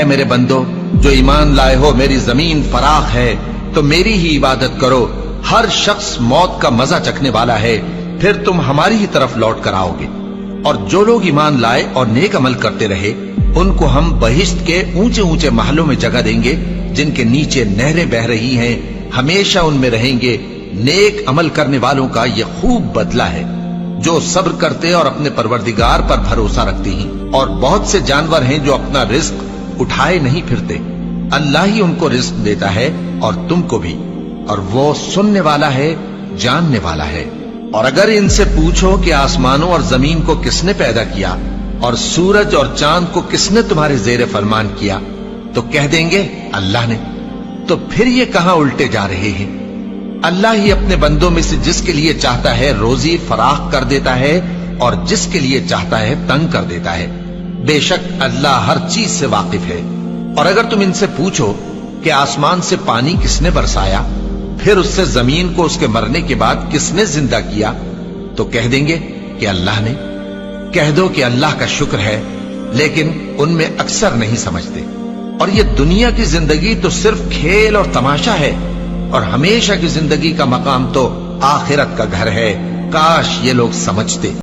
میرے بندو جو ایمان لائے ہو، میری زمین فراخ ہے تو میری ہی عبادت کرو، ہر شخص موت کا مزہ چکھنے والا ہے، پھر تم ہماری ہی طرف لوٹ کر آؤ گے۔ اور جو لوگ ایمان لائے اور نیک عمل کرتے رہے ان کو ہم بہشت کے اونچے اونچے محلوں میں جگہ دیں گے جن کے نیچے نہریں بہ رہی ہیں، ہمیشہ ان میں رہیں گے۔ نیک عمل کرنے والوں کا یہ خوب بدلہ ہے جو صبر کرتے اور اپنے پروردگار پر بھروسہ رکھتے ہیں۔ اور بہت سے جانور ہیں جو اپنا رزق اٹھائے نہیں پھرتے، اللہ ہی ان کو رزق دیتا ہے اور تم کو بھی، اور وہ سننے والا ہے، جاننے والا ہے۔ اور اگر ان سے پوچھو کہ آسمانوں اور زمین کو کس نے پیدا کیا اور سورج اور چاند کو کس نے تمہارے زیر فرمان کیا تو کہہ دیں گے اللہ نے۔ تو پھر یہ کہاں الٹے جا رہے ہیں؟ اللہ ہی اپنے بندوں میں سے جس کے لیے چاہتا ہے روزی فراخ کر دیتا ہے اور جس کے لیے چاہتا ہے تنگ کر دیتا ہے۔ بے شک اللہ ہر چیز سے واقف ہے۔ اور اگر تم ان سے پوچھو کہ آسمان سے پانی کس نے برسایا، پھر اس سے زمین کو اس کے مرنے کے بعد کس نے زندہ کیا تو کہہ دیں گے کہ اللہ نے۔ کہہ دو کہ اللہ کا شکر ہے، لیکن ان میں اکثر نہیں سمجھتے۔ اور یہ دنیا کی زندگی تو صرف کھیل اور تماشا ہے، اور ہمیشہ کی زندگی کا مقام تو آخرت کا گھر ہے۔ کاش یہ لوگ سمجھتے۔